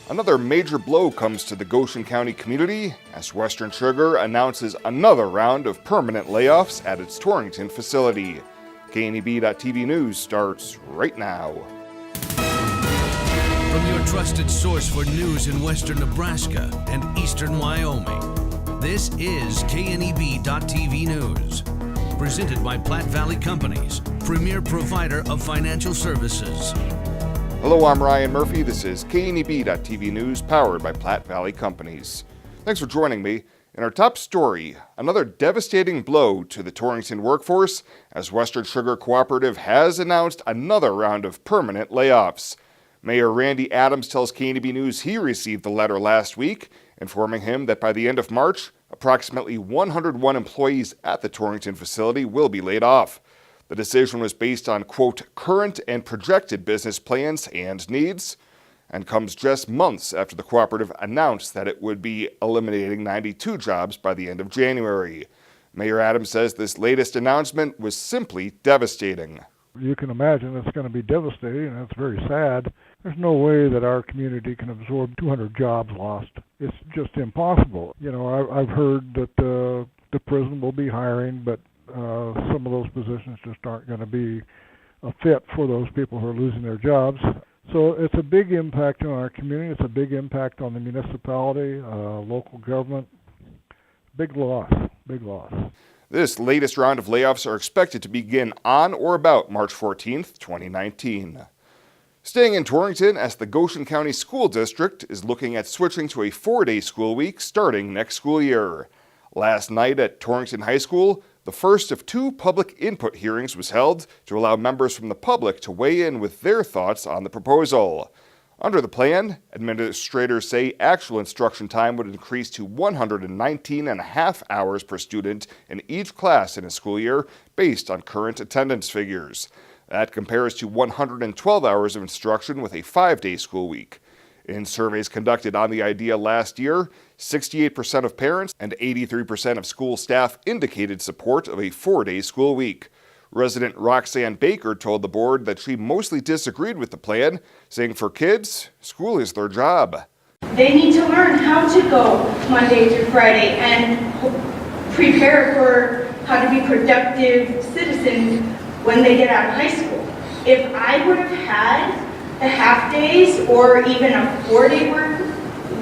Another major blow comes to the Goshen County community as Western Sugar announces another round of permanent layoffs at its Torrington facility. KNEB.TV News starts right now. From your trusted source for news in western Nebraska and eastern Wyoming, this is KNEB.TV News. Presented by Platte Valley Companies, premier provider of financial services. Hello, I'm Ryan Murphy. This is KNEB.TV News, powered by Platte Valley Companies. Thanks for joining me. In our top story, another devastating blow to the Torrington workforce as Western Sugar Cooperative has announced another round of permanent layoffs. Mayor Randy Adams tells KNEB News he received the letter last week, informing him that by the end of March, approximately 101 employees at the Torrington facility will be laid off. The decision was based on, quote, current and projected business plans and needs, and comes just months after the cooperative announced that it would be eliminating 92 jobs by the end of January. Mayor Adams says this latest announcement was simply devastating. You can imagine it's going to be devastating, and it's very sad. There's no way that our community can absorb 200 jobs lost. It's just impossible. You know, I've heard that the prison will be hiring, but some of those positions just aren't going to be a fit for those people who are losing their jobs. So it's a big impact on our community. It's a big impact on the municipality, local government. Big loss, big loss. This latest round of layoffs are expected to begin on or about March 14th, 2019. Staying in Torrington, as the Goshen County School District is looking at switching to a 4-day school week starting next school year. Last night at Torrington High School, the first of 2 public input hearings was held to allow members from the public to weigh in with their thoughts on the proposal. Under the plan, administrators say actual instruction time would increase to 119.5 hours per student in each class in a school year based on current attendance figures. That compares to 112 hours of instruction with a 5-day school week. In surveys conducted on the idea last year, 68% of parents and 83% of school staff indicated support of a 4-day school week. Resident Roxanne Baker told the board that she mostly disagreed with the plan, saying for kids, school is their job. They need to learn how to go Monday through Friday and prepare for how to be productive citizens when they get out of high school. If I would have had the half days or even a 4-day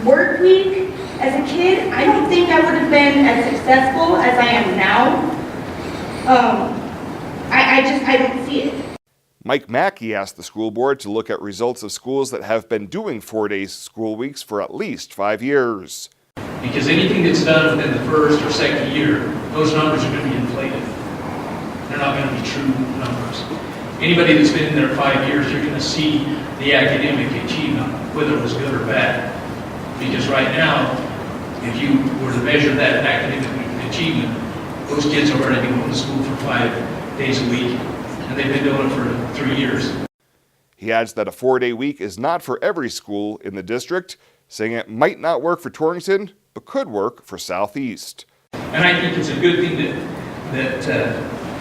work week as a kid, I don't think I would have been as successful as I am now. I don't see it. Mike Mackey asked the school board to look at results of schools that have been doing 4-day school weeks for at least 5 years. Because anything that's done within the first or second year, those numbers are going to be inflated. They're not going to be true numbers. Anybody that's been in there 5 years, you're going to see the academic achievement, whether it was good or bad. Because right now, if you were to measure that academic achievement, those kids are already going to school for 5 days a week, and they've been doing it for 3 years. He adds that a 4-day week is not for every school in the district, saying it might not work for Torrington, but could work for Southeast. And I think it's a good thing that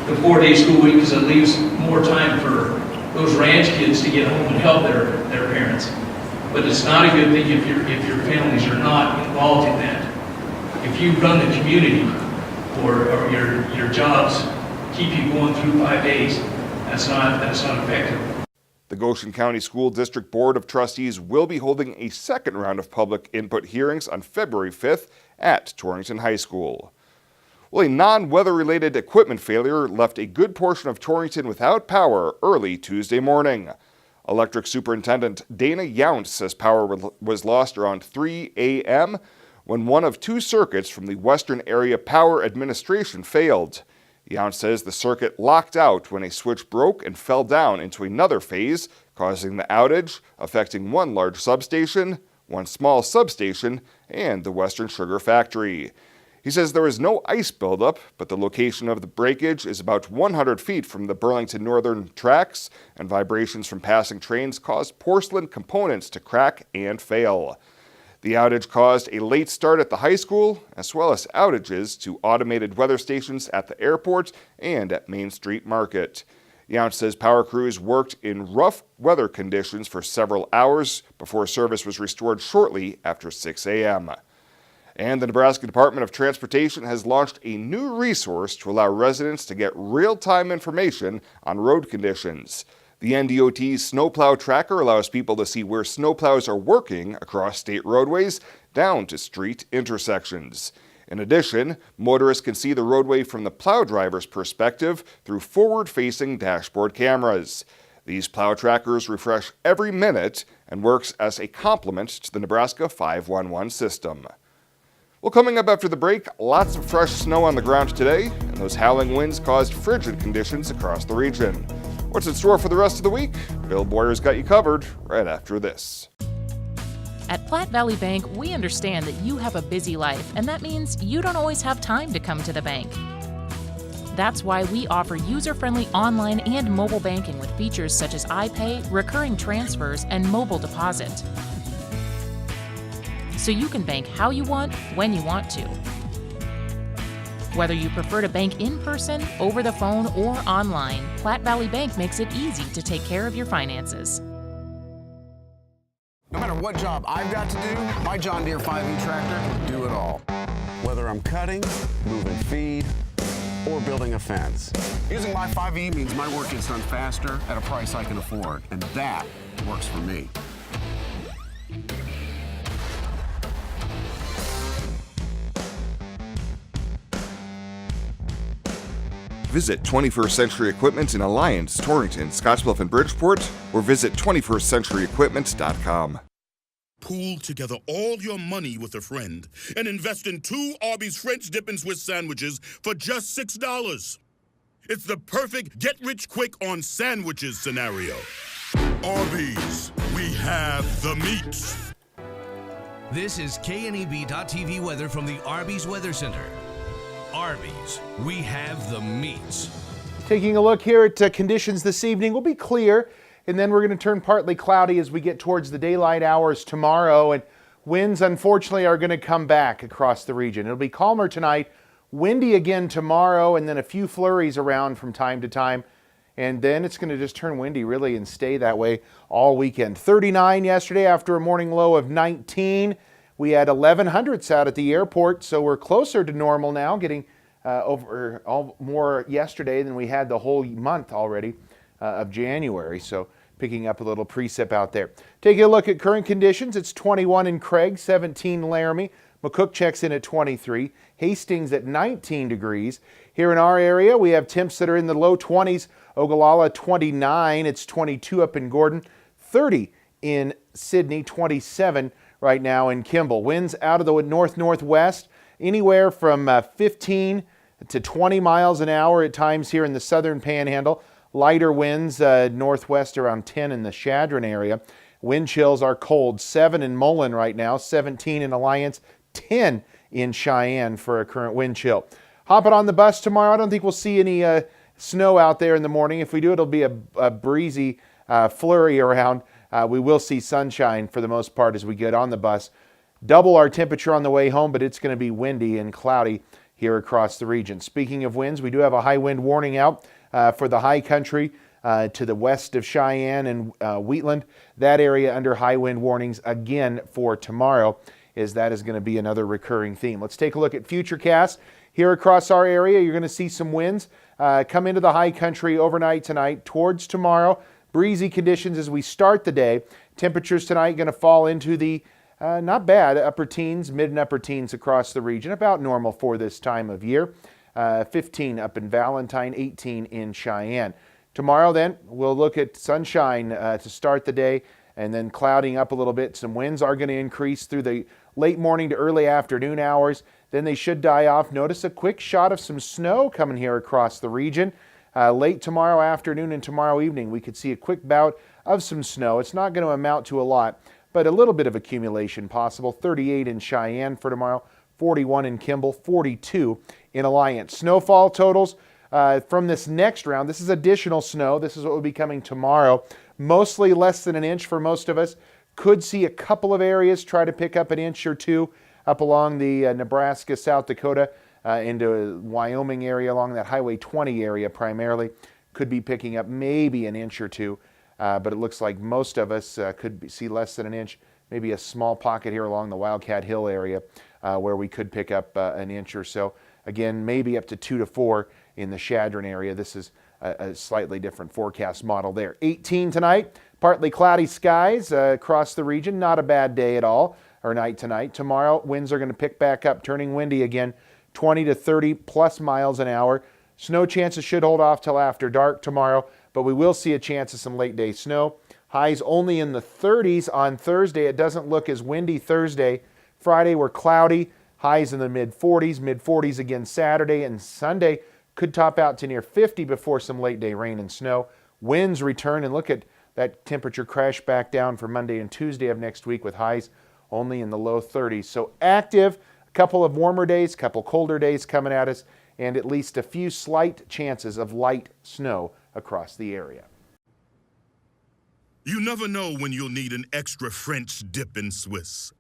the 4-day school week, because it leaves more time for those ranch kids to get home and help their parents. But it's not a good thing if your families are not involved in that. If you run the community or your jobs keep you going through 5 days, that's not effective. The Goshen County School District Board of Trustees will be holding a second round of public input hearings on February 5th at Torrington High School. Well, a non-weather-related equipment failure left a good portion of Torrington without power early Tuesday morning. Electric Superintendent Dana Yount says power was lost around 3 a.m. when one of 2 circuits from the Western Area Power Administration failed. Yount says the circuit locked out when a switch broke and fell down into another phase, causing the outage, affecting one large substation, one small substation, and the Western Sugar factory. He says there is no ice buildup, but the location of the breakage is about 100 feet from the Burlington Northern tracks, and vibrations from passing trains caused porcelain components to crack and fail. The outage caused a late start at the high school, as well as outages to automated weather stations at the airport and at Main Street Market. Yount says power crews worked in rough weather conditions for several hours before service was restored shortly after 6 a.m. And the Nebraska Department of Transportation has launched a new resource to allow residents to get real-time information on road conditions. The NDOT's Snowplow Tracker allows people to see where snowplows are working across state roadways down to street intersections. In addition, motorists can see the roadway from the plow driver's perspective through forward-facing dashboard cameras. These plow trackers refresh every minute and works as a complement to the Nebraska 511 system. Well, coming up after the break, lots of fresh snow on the ground today, and those howling winds caused frigid conditions across the region. What's in store for the rest of the week? Bill Boyer's got you covered right after this. At Platte Valley Bank, we understand that you have a busy life, and that means you don't always have time to come to the bank. That's why we offer user-friendly online and mobile banking with features such as iPay, recurring transfers, and mobile deposit. So you can bank how you want, when you want to. Whether you prefer to bank in person, over the phone, or online, Platte Valley Bank makes it easy to take care of your finances. No matter what job I've got to do, my John Deere 5E tractor can do it all. Whether I'm cutting, moving feed, or building a fence. Using my 5E means my work gets done faster at a price I can afford, and that works for me. Visit 21st Century Equipment in Alliance, Torrington, Scottsbluff, and Bridgeport, or visit 21stcenturyequipment.com. Pool together all your money with a friend and invest in 2 Arby's French dip and Swiss sandwiches for just $6. It's the perfect get-rich-quick on sandwiches scenario. Arby's, we have the meats. This is KNEB.TV weather from the Arby's Weather Center. Arby's, we have the meats. Taking a look here at conditions this evening, will be clear, and then we're going to turn partly cloudy as we get towards the daylight hours tomorrow, and winds unfortunately are going to come back across the region. It'll be calmer tonight, windy again tomorrow, and then a few flurries around from time to time, and then it's going to just turn windy really and stay that way all weekend. 39 yesterday after a morning low of 19. We had 1100s out at the airport, so we're closer to normal now, getting more yesterday than we had the whole month already of January, so picking up a little precip out there. Taking a look at current conditions, it's 21 in Craig, 17 Laramie, McCook checks in at 23, Hastings at 19 degrees. Here in our area, we have temps that are in the low 20s, Ogallala 29, it's 22 up in Gordon, 30 in Sidney, 27 right now in Kimball. Winds out of the north-northwest, anywhere from 15 to 20 miles an hour at times here in the southern panhandle. Lighter winds northwest around 10 in the Chadron area. Wind chills are cold. 7 in Mullen right now, 17 in Alliance, 10 in Cheyenne for a current wind chill. Hopping on the bus tomorrow, I don't think we'll see any snow out there in the morning. If we do, it'll be a breezy flurry around. We will see sunshine for the most part as we get on the bus. Double our temperature on the way home, but it's going to be windy and cloudy here across the region. Speaking of winds, we do have a high wind warning out for the high country to the west of Cheyenne and Wheatland. That area under high wind warnings again for tomorrow, as that is going to be another recurring theme. Let's take a look at futurecast. Here across our area, you're going to see some winds come into the high country overnight tonight towards tomorrow. Breezy conditions as we start the day. Temperatures tonight going to fall into the not bad upper teens, mid and upper teens across the region, about normal for this time of year. 15 up in Valentine, 18 in Cheyenne. Tomorrow then, we'll look at sunshine to start the day, and then clouding up a little bit. Some winds are going to increase through the late morning to early afternoon hours. Then they should die off. Notice a quick shot of some snow coming here across the region. Late tomorrow afternoon and tomorrow evening, we could see a quick bout of some snow. It's not going to amount to a lot, but a little bit of accumulation possible. 38 in Cheyenne for tomorrow, 41 in Kimball, 42 in Alliance. Snowfall totals from this next round. This is additional snow. This is what will be coming tomorrow. Mostly less than an inch for most of us. Could see a couple of areas try to pick up an inch or two up along the Nebraska, South Dakota, into Wyoming area along that Highway 20 area primarily. could be picking up maybe an inch or two, but it looks like most of us see less than an inch, maybe a small pocket here along the Wildcat Hill area where we could pick up an inch or so. Again, maybe up to 2 to 4 in the Chadron area. This is a slightly different forecast model there. 18 tonight, partly cloudy skies across the region. Not a bad day at all, or night tonight. Tomorrow, winds are going to pick back up, turning windy again, 20 to 30 plus miles an hour. Snow chances should hold off till after dark tomorrow, but we will see a chance of some late day snow. Highs only in the 30s on Thursday. It doesn't look as windy Thursday. Friday, we're cloudy. Highs in the mid-40s again Saturday, and Sunday could top out to near 50 before some late day rain and snow. Winds return, and look at that temperature crash back down for Monday and Tuesday of next week with highs only in the low 30s. So active, a couple of warmer days, a couple colder days coming at us, and at least a few slight chances of light snow across the area. You never know when you'll need an extra French dip in Swiss.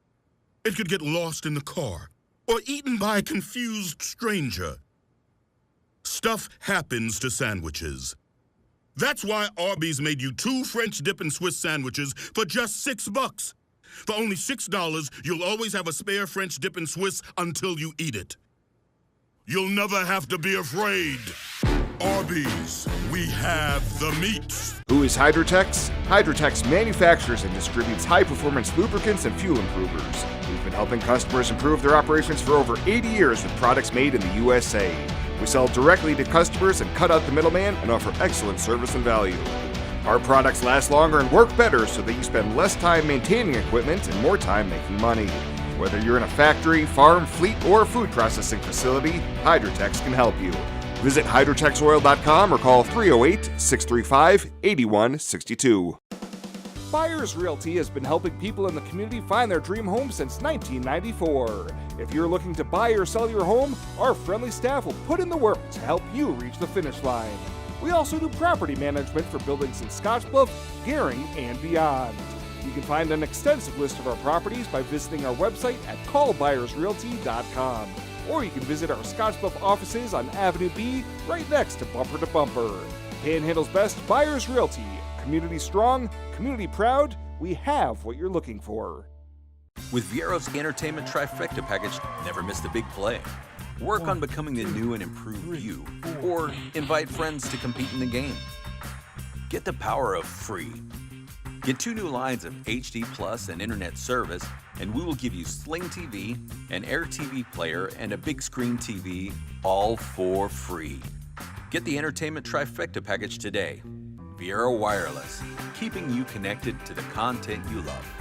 It could get lost in the car or eaten by a confused stranger. Stuff happens to sandwiches. That's why Arby's made you 2 French dip and Swiss sandwiches for just $6. For only $6, you'll always have a spare French dip and Swiss until you eat it. You'll never have to be afraid. Arby's, we have the meats. Who is Hydrotex? Hydrotex manufactures and distributes high-performance lubricants and fuel improvers. We've been helping customers improve their operations for over 80 years with products made in the USA. We sell directly to customers and cut out the middleman and offer excellent service and value. Our products last longer and work better so that you spend less time maintaining equipment and more time making money. Whether you're in a factory, farm, fleet, or food processing facility, Hydrotex can help you. Visit hydrotexoil.com or call 308-635-8162. Buyers Realty has been helping people in the community find their dream home since 1994. If you're looking to buy or sell your home, our friendly staff will put in the work to help you reach the finish line. We also do property management for buildings in Scottsbluff, Gering, and beyond. You can find an extensive list of our properties by visiting our website at callbuyersrealty.com. Or you can visit our Scottsbluff offices on Avenue B, right next to Bumper to Bumper. Panhandle's best, Buyers Realty. Community strong, community proud, we have what you're looking for. With Viero's Entertainment Trifecta package, never miss the big play. Work on becoming the new and improved you, or invite friends to compete in the game. Get the power of free. Get 2 new lines of HD Plus and internet service, and we will give you Sling TV, an Air TV player, and a big screen TV, all for free. Get the Entertainment Trifecta package today. Viero Wireless, keeping you connected to the content you love.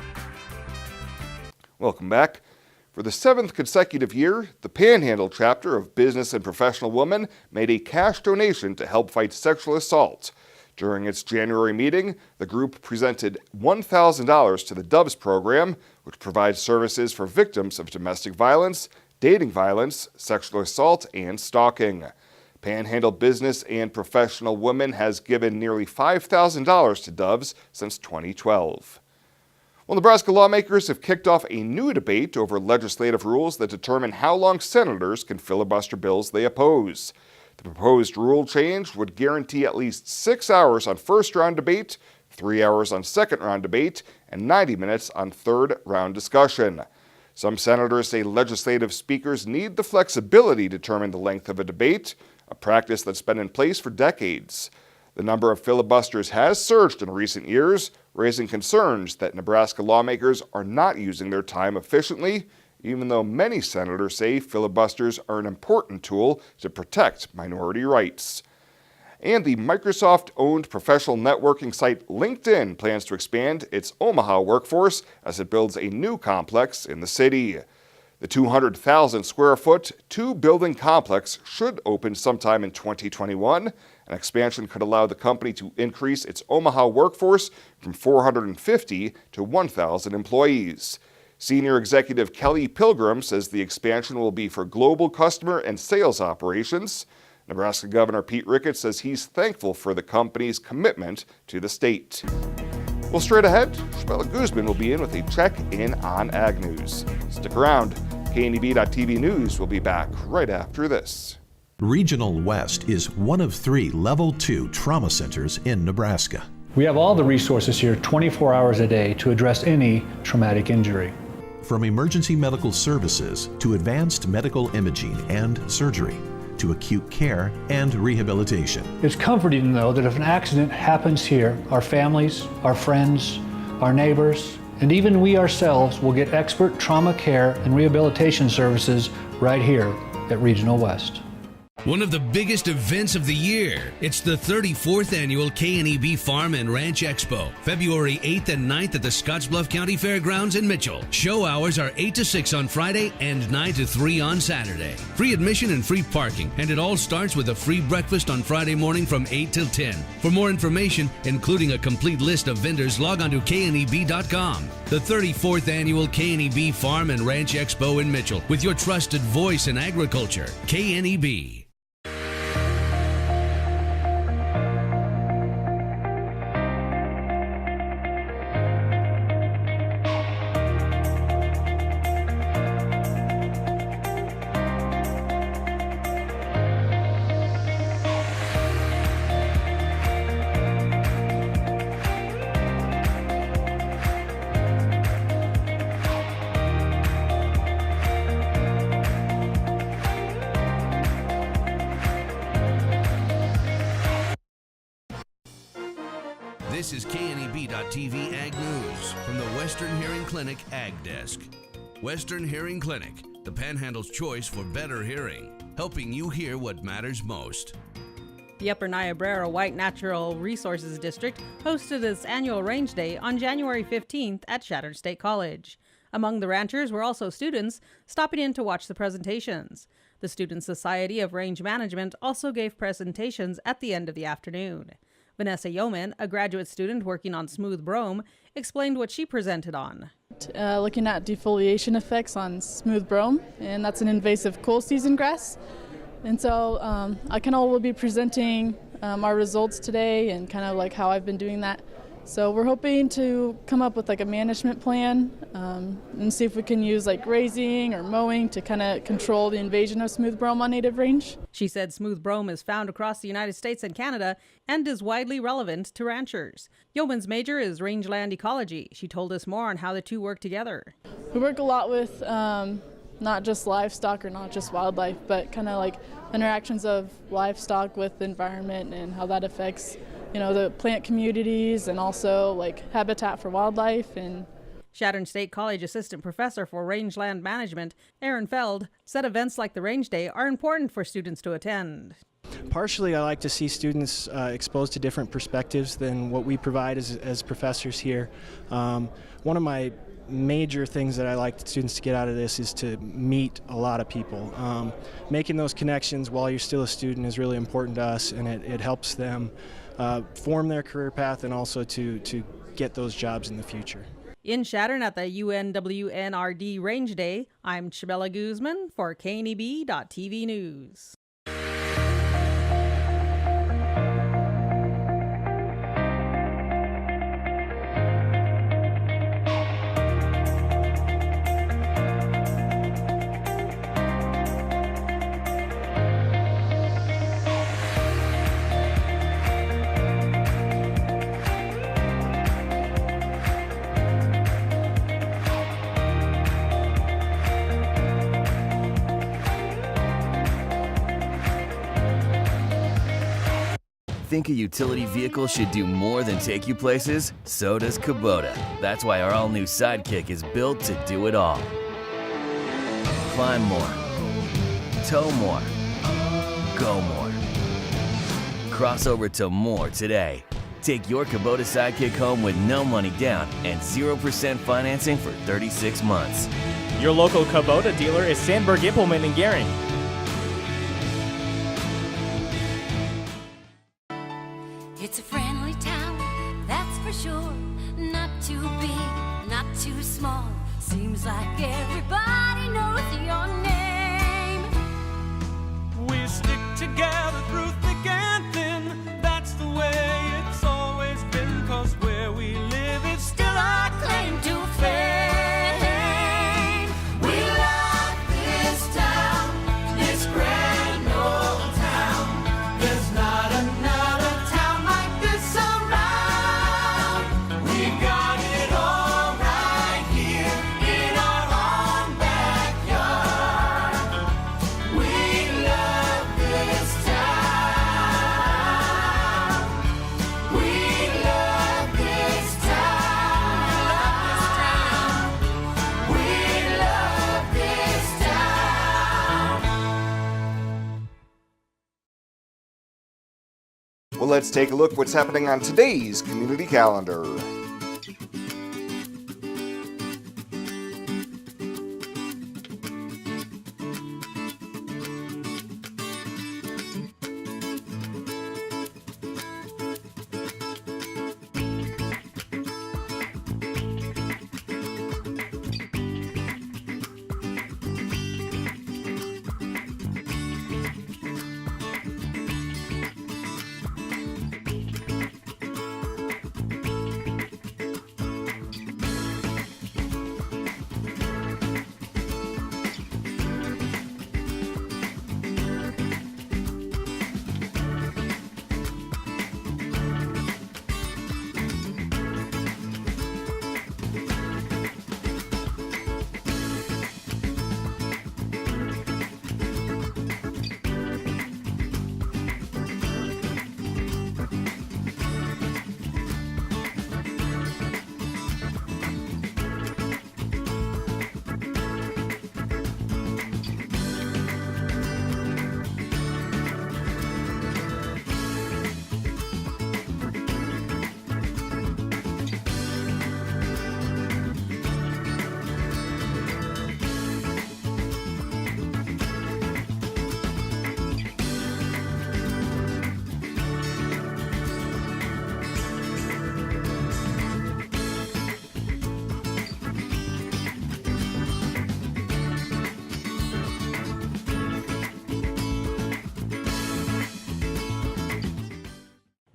Welcome back. For the 7th consecutive year, the Panhandle chapter of Business and Professional Women made a cash donation to help fight sexual assault. During its January meeting, the group presented $1,000 to the Doves program, which provides services for victims of domestic violence, dating violence, sexual assault, and stalking. Panhandle Business and Professional Women has given nearly $5,000 to Doves since 2012. Well, Nebraska lawmakers have kicked off a new debate over legislative rules that determine how long senators can filibuster bills they oppose. The proposed rule change would guarantee at least 6 hours on first-round debate, 3 hours on second-round debate, and 90 minutes on third-round discussion. Some senators say legislative speakers need the flexibility to determine the length of a debate, a practice that's been in place for decades. The number of filibusters has surged in recent years, raising concerns that Nebraska lawmakers are not using their time efficiently, even though many senators say filibusters are an important tool to protect minority rights. And the Microsoft-owned professional networking site LinkedIn plans to expand its Omaha workforce as it builds a new complex in the city. The 200,000 square foot, 2-building complex should open sometime in 2021. An expansion could allow the company to increase its Omaha workforce from 450 to 1,000 employees. Senior Executive Kelly Pilgrim says the expansion will be for global customer and sales operations. Nebraska Governor Pete Ricketts says he's thankful for the company's commitment to the state. Well, straight ahead, Chabella Guzman will be in with a check-in on Ag News. Stick around. KNEB.TV News will be back right after this. Regional West is one of 3 Level 2 trauma centers in Nebraska. We have all the resources here 24 hours a day to address any traumatic injury. From emergency medical services to advanced medical imaging and surgery to acute care and rehabilitation. It's comforting to know that if an accident happens here, our families, our friends, our neighbors, and even we ourselves will get expert trauma care and rehabilitation services right here at Regional West. One of the biggest events of the year. It's the 34th annual K&EB Farm and Ranch Expo, February 8th and 9th at the Scottsbluff County Fairgrounds in Mitchell. Show hours are 8 to 6 on Friday and 9 to 3 on Saturday. Free admission and free parking, and it all starts with a free breakfast on Friday morning from 8 till 10. For more information, including a complete list of vendors, log on to kneb.com. The 34th annual K&EB Farm and Ranch Expo in Mitchell, with your trusted voice in agriculture, K&EB. This is kneb.tv Ag News from the Western Hearing Clinic Ag Desk. Western Hearing Clinic, the Panhandle's choice for better hearing, helping you hear what matters most. The Upper Niobrara White Natural Resources District hosted its annual Range Day on January 15th at Shattered State College. Among the ranchers were also students stopping in to watch the presentations. The Student Society of Range Management also gave presentations at the end of the afternoon. Vanessa Yeoman, a graduate student working on smooth brome, explained what she presented on. Looking at defoliation effects on smooth brome, and that's an invasive cool season grass. And so I kind of will be presenting our results today and kind of like how I've been doing that. So we're hoping to come up with like a management plan and see if we can use like grazing or mowing to kind of control the invasion of smooth brome on native range. She said smooth brome is found across the United States and Canada and is widely relevant to ranchers. Yeoman's major is rangeland ecology. She told us more on how the two work together. We work a lot with not just livestock or not just wildlife, but kind of like interactions of livestock with the environment and how that affects, you know, the plant communities and also like habitat for wildlife. And Shattered State College assistant professor for rangeland management, Aaron Feld, said events like the Range Day are important for students to attend. Partially, I like to see students exposed to different perspectives than what we provide as professors here. One of my major things that I like students to get out of this is to meet a lot of people. Making those connections while you're still a student is really important to us, and it helps them form their career path and also to get those jobs in the future. In Shattuck at the UNWNRD Range Day, I'm Chabella Guzman for kneb.tv News. Think a utility vehicle should do more than take you places? So does Kubota. That's why our all-new Sidekick is built to do it all. Climb more, tow more, go more. Cross over to more today. Take your Kubota Sidekick home with no money down and 0% financing for 36 months. Your local Kubota dealer is Sandberg Implement in Gering. It's a friendly town, that's for sure. Not too big, not too small. Seems like everybody knows your name. We stick together through thick and thin. That's the way it's always been. 'Cause where we live is still our claim to fame. We love this town, this grand old town. let's take a look what's happening on today's community calendar.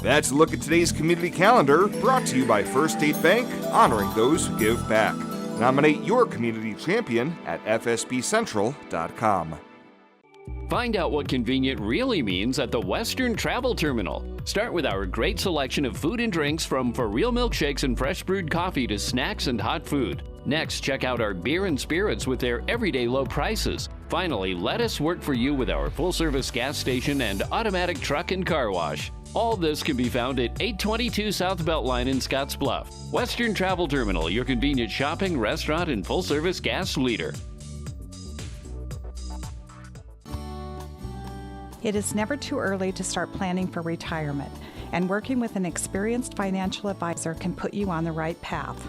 That's a look at today's community calendar, brought to you by First State Bank, honoring those who give back. Nominate your community champion at fsbcentral.com. Find out what convenient really means at the Western Travel Terminal. Start with our great selection of food and drinks, from for real milkshakes and fresh brewed coffee to snacks and hot food. Next, check out our beer and spirits with their everyday low prices. Finally, let us work for you with our full-service gas station and automatic truck and car wash. All this can be found at 822 South Beltline in Scottsbluff. Western Travel Terminal, your convenient shopping, restaurant, and full-service gas leader. It is never too early to start planning for retirement, and working with an experienced financial advisor can put you on the right path.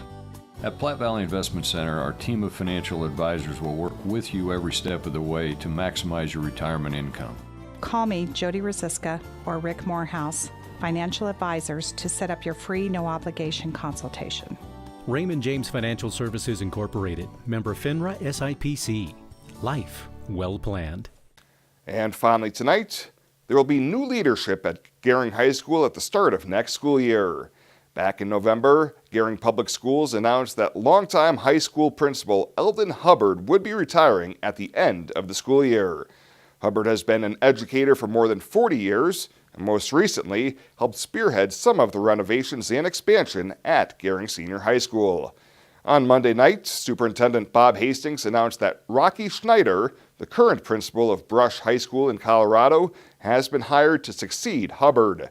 At Platte Valley Investment Center, our team of financial advisors will work with you every step of the way to maximize your retirement income. Call me, Jody Rosiska, or Rick Morehouse, financial advisors, to set up your free, no-obligation consultation. Raymond James Financial Services Incorporated, member FINRA SIPC. Life well planned. And finally tonight, there will be new leadership at Gering High School at the start of next school year. Back in November, Gering Public Schools announced that longtime high school principal Eldon Hubbard would be retiring at the end of the school year. Hubbard has been an educator for more than 40 years and most recently helped spearhead some of the renovations and expansion at Gering Senior High School. On Monday night, Superintendent Bob Hastings announced that Rocky Schneider, the current principal of Brush High School in Colorado, has been hired to succeed Hubbard.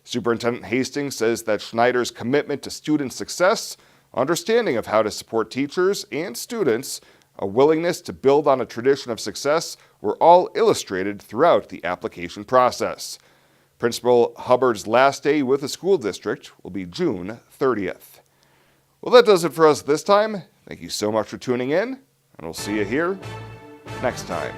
Superintendent Hastings says that Schneider's commitment to student success, understanding of how to support teachers and students, a willingness to build on a tradition of success were all illustrated throughout the application process. Principal Hubbard's last day with the school district will be June 30th. Well, that does it for us this time. Thank you so much for tuning in, and we'll see you here next time.